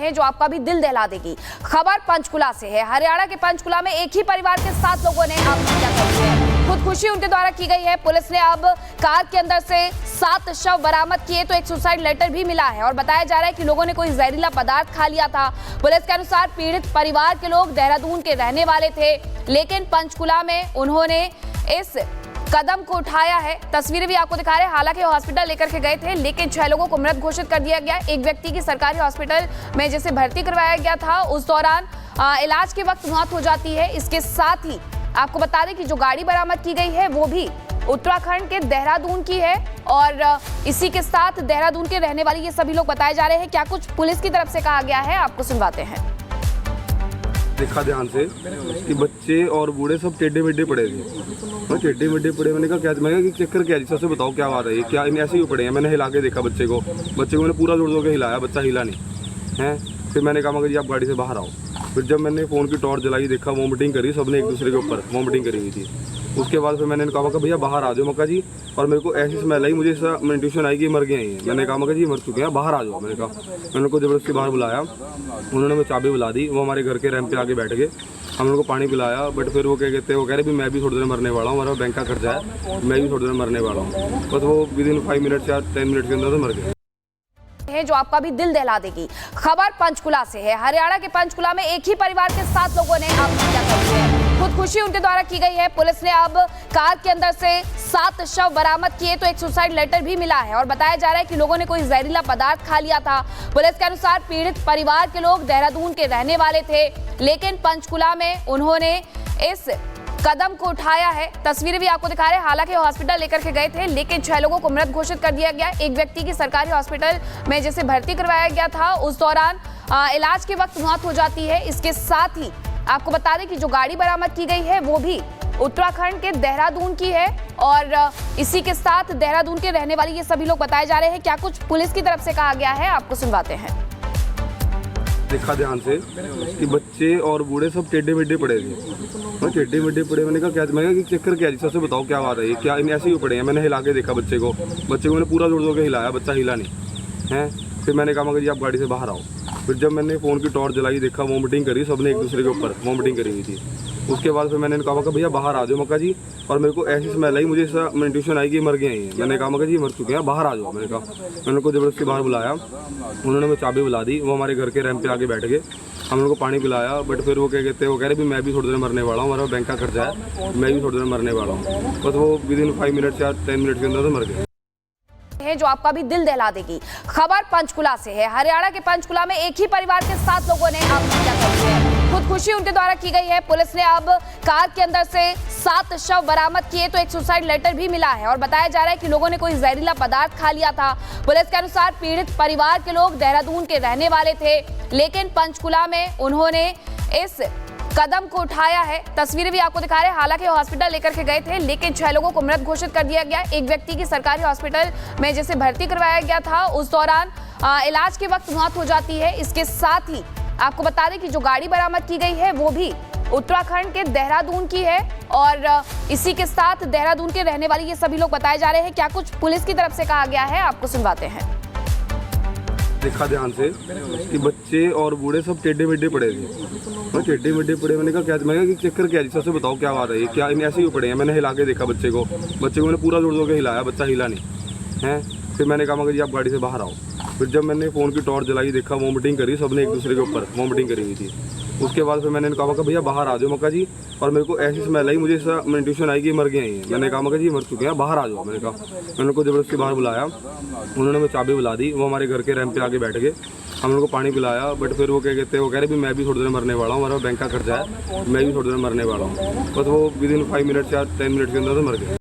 हैं जो आपका भी दिल दहला देगी। खबर पंचकुला से है। हरियाणा के पंचकुला में एक ही परिवार के 7 लोगों ने आत्महत्या कर ली है। खुदकुशी उनके द्वारा की गई है। पुलिस ने अब कार के अंदर से 7 शव बरामद किए तो एक सुसाइड लेटर भी मिला है और बताया जा रहा है कि लोगों ने कोई जहरीला पदार्थ खा लिया था। पुलिस के अनुसार पीड़ित परिवार के लोग देहरादून के रहने वाले थे, लेकिन पंचकुला में उन्होंने इस कदम को उठाया है। तस्वीरें भी आपको दिखा रहे हैं। हालांकि हॉस्पिटल लेकर के गए थे, लेकिन 6 लोगों को मृत घोषित कर दिया गया। एक व्यक्ति की सरकारी हॉस्पिटल में जैसे भर्ती करवाया गया था, उस दौरान इलाज के वक्त मौत हो जाती है। इसके साथ ही आपको बता दें कि जो गाड़ी बरामद की गई है वो भी उत्तराखंड के देहरादून की है और इसी के साथ देहरादून के रहने वाले ये सभी लोग बताए जा रहे हैं। क्या कुछ पुलिस की तरफ से कहा गया है, आपको सुनवाते हैं। देखा ध्यान से कि बच्चे और बूढ़े सब टेढ़े मेढ़े पड़े थे। मैं टेढ़े मेढ़े पड़े, मैंने कहा क्या, मैं चक्कर क्या जी, सबसे बताओ क्या बात है, क्या इन ऐसे ही पड़े हैं। मैंने हिला के देखा बच्चे को मैंने पूरा जोड़ के हिलाया, बच्चा हिला नहीं है। फिर मैंने कहा मगर जी आप गाड़ी से बाहर आओ। फिर जब मैंने फ़ोन की टॉर्च जलाई, देखा वॉमिटिंग करी, सबने एक दूसरे के ऊपर वॉमिटिंग करी हुई थी। उसके बाद फिर मैंने कहा भैया बाहर आ जाओ मक्का जी, और मेरे को ऐसी स्मेल आई, मुझे ऐसा इंट्यूशन आई कि मर गए हैं। मैंने कहा मक्का जी मर चुके हैं, बाहर आ जाओ। मैंने उनको ज़बरदस्ती बाहर बुलाया, उन्होंने मुझे चाबी बुला दी। वो हमारे घर के रैंप पे आके बैठ गए, हम लोग को पानी पिलाया। बट फिर वो क्या कहते हैं, वो कह रहे भी मैं भी थोड़ी देर मरने वाला हूँ, हमारा बैंक का खर्चा है, मैं भी थोड़ी देर मरने वाला हूँ। बस वो विदिन 5 मिनट या 10 मिनट के अंदर तो मर गए है जो आपका भी दिल दहला देगी। खबर पंचकुला से है। हरियाणा के पंचकुला में एक ही परिवार के 7 लोगों ने आत्महत्या कर ली है। खुदकुशी उनके द्वारा की गई है। पुलिस ने अब कार के अंदर से 7 शव बरामद किए तो एक सुसाइड लेटर भी मिला है और बताया जा रहा है कि लोगों ने कोई जहरीला पदार्थ खा लिया था। पुलिस के अनुसार पीड़ित परिवार के लोग देहरादून के रहने वाले थे, लेकिन पंचकुला में उन्होंने इस कदम को उठाया है। तस्वीरें भी आपको दिखा रहे हैं। हालांकि हॉस्पिटल लेकर के गए थे, लेकिन 6 लोगों को मृत घोषित कर दिया गया। एक व्यक्ति की सरकारी हॉस्पिटल में जैसे भर्ती करवाया गया था, उस दौरान इलाज के वक्त मौत हो जाती है। इसके साथ ही आपको बता दें कि जो गाड़ी बरामद की गई है वो भी उत्तराखंड के देहरादून की है और इसी के साथ देहरादून के रहने वाले ये सभी लोग बताए जा रहे हैं। क्या कुछ पुलिस की तरफ से कहा गया है, आपको सुनवाते हैं। देखा ध्यान से कि बच्चे और बूढ़े सब टेढ़े मेढ़े पड़े थे। मैं टेढ़े मेढ़े पड़े, मैंने कहा क्या, मैं चक्कर क्या जी, सबसे बताओ क्या बात है, क्या इन ऐसे ही पड़े हैं। मैंने हिला के देखा बच्चे को मैंने पूरा जोड़ के हिलाया, बच्चा हिला नहीं है। फिर मैंने कहा मगर जी आप गाड़ी से बाहर आओ। फिर जब मैंने फ़ोन की टॉर्च जलाई, देखा वॉमिटिंग करी, सबने एक दूसरे के ऊपर वॉमिटिंग करी हुई थी। उसके बाद फिर मैंने कहा भैया बाहर आ जाओ मक्का जी, और मेरे को ऐसी स्मेल आई, मुझे ऐसा इंट्यूशन आई कि मर गए हैं। मैंने कहा मक्का जी मर चुके हैं, बाहर आ जाओ। मैंने उनको ज़बरदस्ती बाहर बुलाया, उन्होंने मुझे चाबी बुला दी। वो हमारे घर के रैंप पे आके बैठ गए, हम लोग को पानी पिलाया। बट फिर वो क्या कहते हैं, वो कह रहे भी मैं भी थोड़ी देर मरने वाला हूँ, हमारा बैंक का खर्चा है, मैं भी थोड़ी देर मरने वाला हूँ। बस वो विदिन 5 मिनट या 10 मिनट के अंदर तो मर गए है जो आपका भी दिल दहला देगी। खबर पंचकुला से है। हरियाणा के पंचकुला में एक ही परिवार के 7 लोगों ने आत्महत्या कर ली है। खुदकुशी उनके द्वारा की गई है। पुलिस ने अब कार के अंदर से 7 शव बरामद किए तो एक सुसाइड लेटर भी मिला है और बताया जा रहा है कि लोगों ने कोई जहरीला पदार्थ खा लिया था। पुलिस के अनुसार पीड़ित परिवार के लोग देहरादून के रहने वाले थे, लेकिन पंचकुला में उन्होंने इस कदम को उठाया है। तस्वीरें भी आपको दिखा रहे हैं। हालांकि हॉस्पिटल लेकर के गए थे, लेकिन 6 लोगों को मृत घोषित कर दिया गया। एक व्यक्ति की सरकारी हॉस्पिटल में जैसे भर्ती करवाया गया था, उस दौरान इलाज के वक्त मौत हो जाती है। इसके साथ ही आपको बता दें कि जो गाड़ी बरामद की गई है वो भी उत्तराखंड के देहरादून की है और इसी के साथ देहरादून के रहने वाले ये सभी लोग बताए जा रहे हैं। क्या कुछ पुलिस की तरफ से कहा गया है, आपको सुनवाते हैं। देखा ध्यान से कि बच्चे और बूढ़े सब टेढ़े मेढ़े पड़े थे। मैं टेढ़े मेढ़े पड़े, मैंने कहा क्या, मैं चक्कर क्या जी, सबसे बताओ क्या बात है, क्या इन ऐसे ही पड़े हैं। मैंने हिला के देखा बच्चे को मैंने पूरा जोड़ के हिलाया, बच्चा हिला नहीं है। फिर मैंने कहा मगर जी आप गाड़ी से बाहर आओ। फिर जब मैंने फ़ोन की टॉर्च जलाई, देखा वॉमिटिंग करी, सबने एक दूसरे के ऊपर वॉमिटिंग करी हुई थी। उसके बाद फिर मैंने कहा भैया बाहर आ जाओ मक्का जी, और मेरे को ऐसी स्मेल आई, मुझे ऐसा इंट्यूशन आई कि मर गए हैं। मैंने कहा मक्का जी मर चुके हैं, बाहर आ जाओ। मैंने उनको ज़बरदस्ती बाहर बुलाया, उन्होंने मुझे चाबी बुला दी। वो हमारे घर के रैंप पे आके बैठ गए, हम लोग को पानी पिलाया। बट फिर वो क्या कहते हैं, वो कह रहे भी मैं भी थोड़ी देर मरने वाला हूँ, हमारा बैंक का खर्चा है, मैं भी थोड़ी देर मरने वाला हूँ। बस वो विदिन 5 मिनट या 10 मिनट के अंदर तो मर गए।